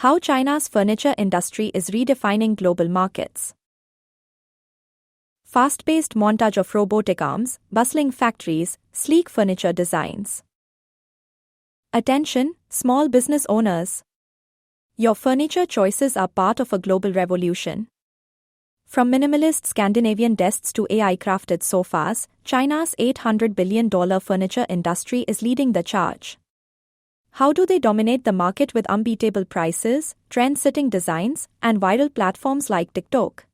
How China's furniture industry is redefining global markets. Fast-paced montage of robotic arms, bustling factories, sleek furniture designs. Attention, small business owners. Your furniture choices are part of a global revolution. From minimalist Scandinavian desks to AI-crafted sofas, China's $800 billion furniture industry is leading the charge. How do they dominate the market with unbeatable prices, trend-setting designs, and viral platforms like TikTok?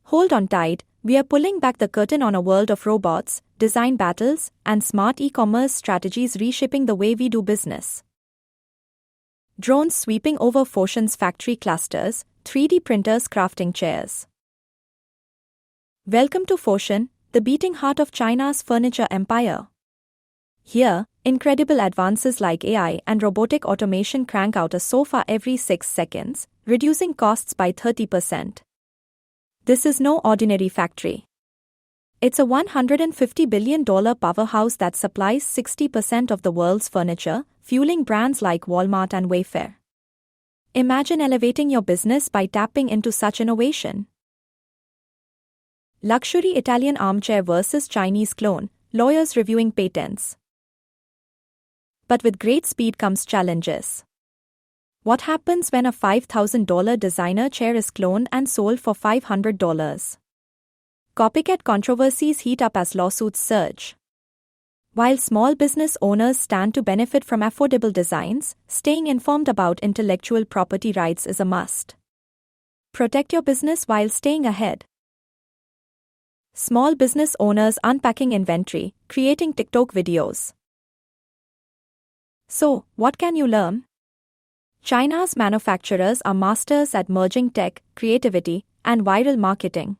Hold on tight, we are pulling back the curtain on a world of robots, design battles, and smart e-commerce strategies reshaping the way we do business. Drones sweeping over Foshan's factory clusters, 3D printers crafting chairs. Welcome to Foshan, the beating heart of China's furniture empire. Here, incredible advances like AI and robotic automation crank out a sofa every 6 seconds, reducing costs by 30%. This is no ordinary factory. It's a $150 billion powerhouse that supplies 60% of the world's furniture, fueling brands like Walmart and Wayfair. Imagine elevating your business by tapping into such innovation. Luxury Italian armchair versus Chinese clone, lawyers reviewing patents. But with great speed comes challenges. What happens when a $5,000 designer chair is cloned and sold for $500? Copycat controversies heat up as lawsuits surge. While small business owners stand to benefit from affordable designs, staying informed about intellectual property rights is a must. Protect your business while staying ahead. Small business owners unpacking inventory, creating TikTok videos. So, what can you learn? China's manufacturers are masters at merging tech, creativity, and viral marketing.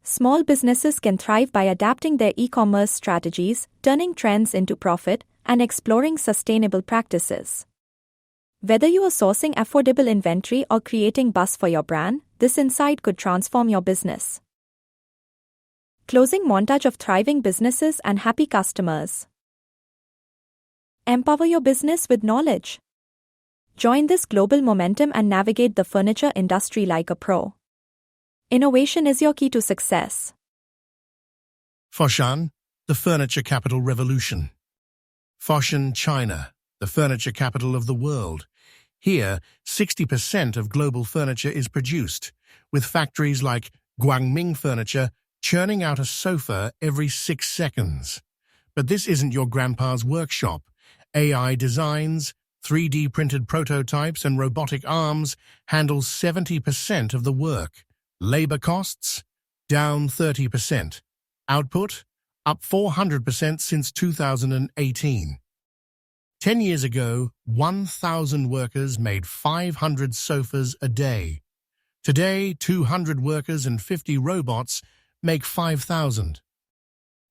Small businesses can thrive by adapting their e-commerce strategies, turning trends into profit, and exploring sustainable practices. Whether you are sourcing affordable inventory or creating buzz for your brand, this insight could transform your business. Closing montage of thriving businesses and happy customers. Empower your business with knowledge. Join this global momentum and navigate the furniture industry like a pro. Innovation is your key to success. Foshan, the furniture capital revolution. Foshan, China, the furniture capital of the world. Here, 60% of global furniture is produced, with factories like Guangming Furniture churning out a sofa every 6 seconds. But this isn't your grandpa's workshop. AI designs, 3D printed prototypes and robotic arms handle 70% of the work. Labor costs, down 30%. Output, up 400% since 2018. 10 years ago, 1,000 workers made 500 sofas a day. Today, 200 workers and 50 robots make 5,000.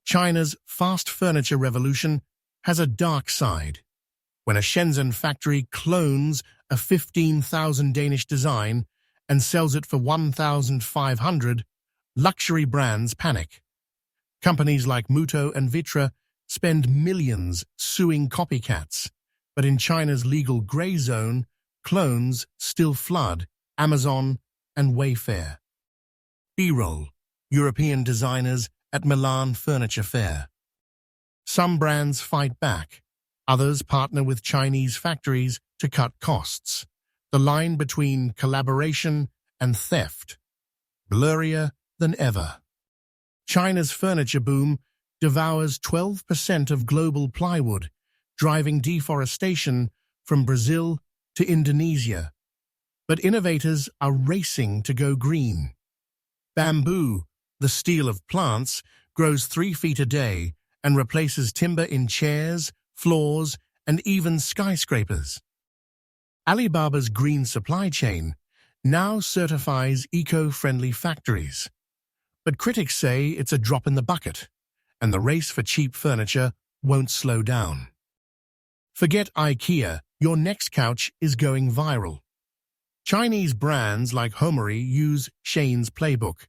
China's fast furniture revolution has a dark side. When a Shenzhen factory clones a 15,000 Danish design and sells it for 1,500, luxury brands panic. Companies like Muto and Vitra spend millions suing copycats, but in China's legal gray zone, clones still flood Amazon and Wayfair. B-roll, European designers at Milan Furniture Fair. Some brands fight back. Others partner with Chinese factories to cut costs. The line between collaboration and theft, blurrier than ever. China's furniture boom devours 12% of global plywood, driving deforestation from Brazil to Indonesia. But innovators are racing to go green. Bamboo, the steel of plants, grows 3 feet a day and replaces timber in chairs, floors, and even skyscrapers. Alibaba's green supply chain now certifies eco-friendly factories. But critics say it's a drop in the bucket, and the race for cheap furniture won't slow down. Forget IKEA, your next couch is going viral. Chinese brands like Homary use Shein's playbook,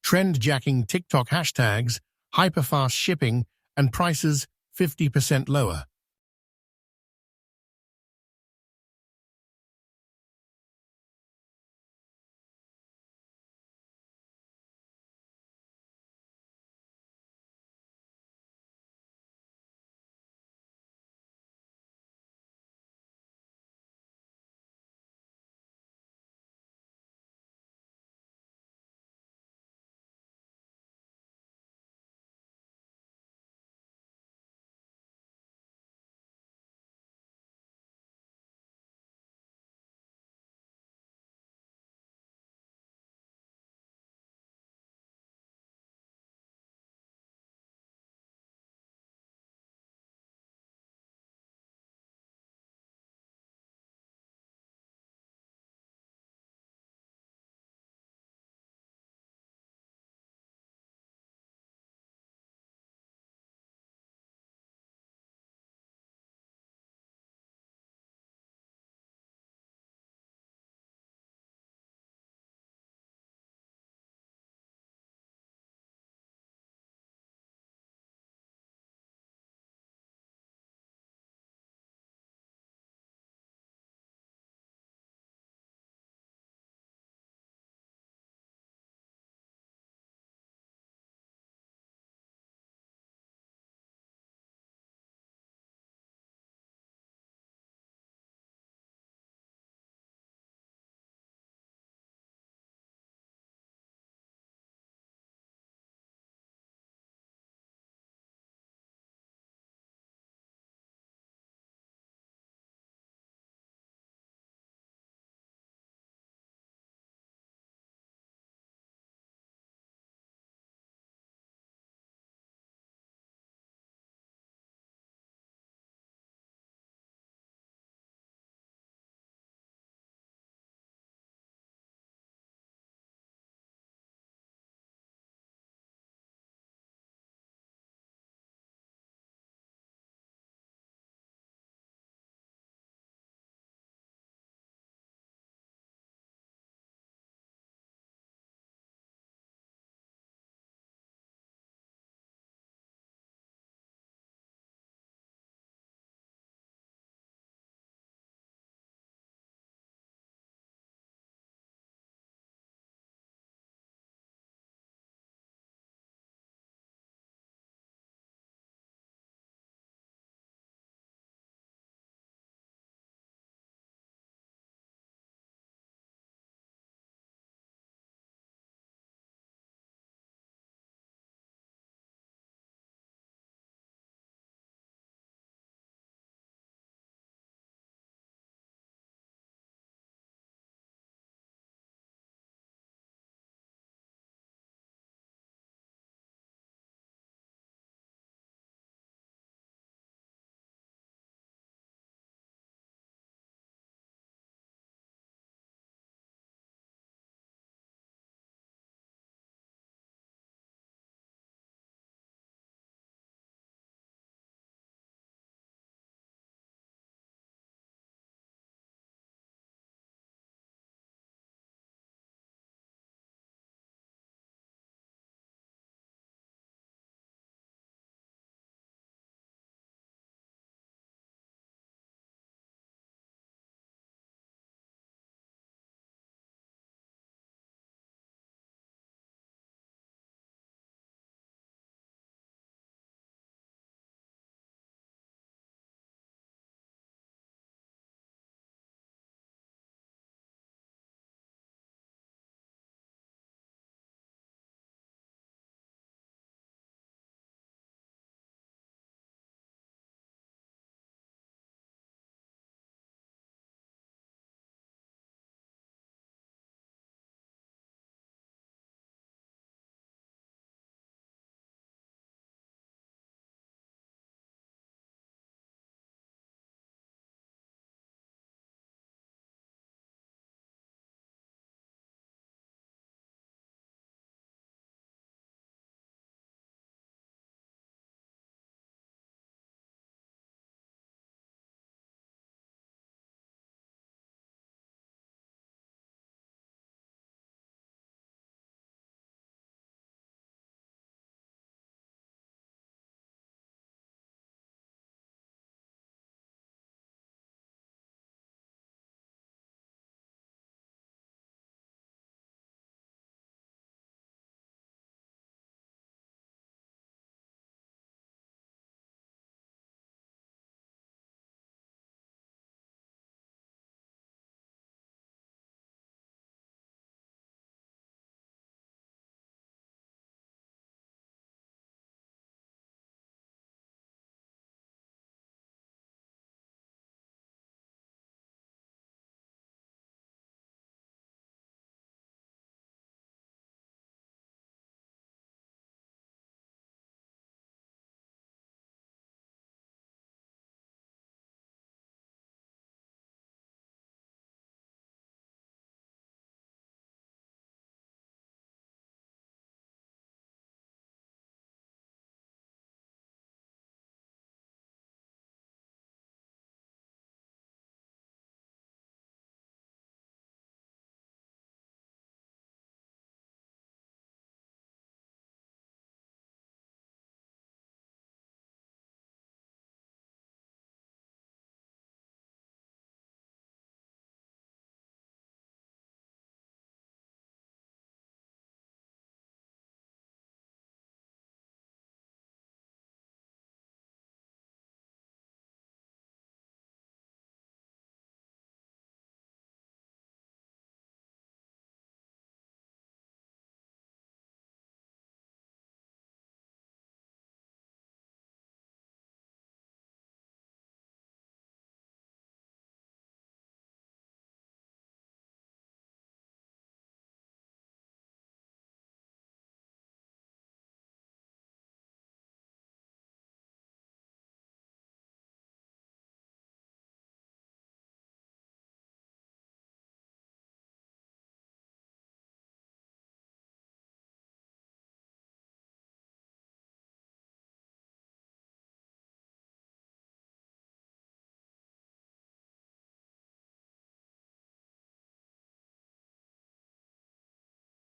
trend-jacking TikTok hashtags, hyper-fast shipping, and prices 50% lower.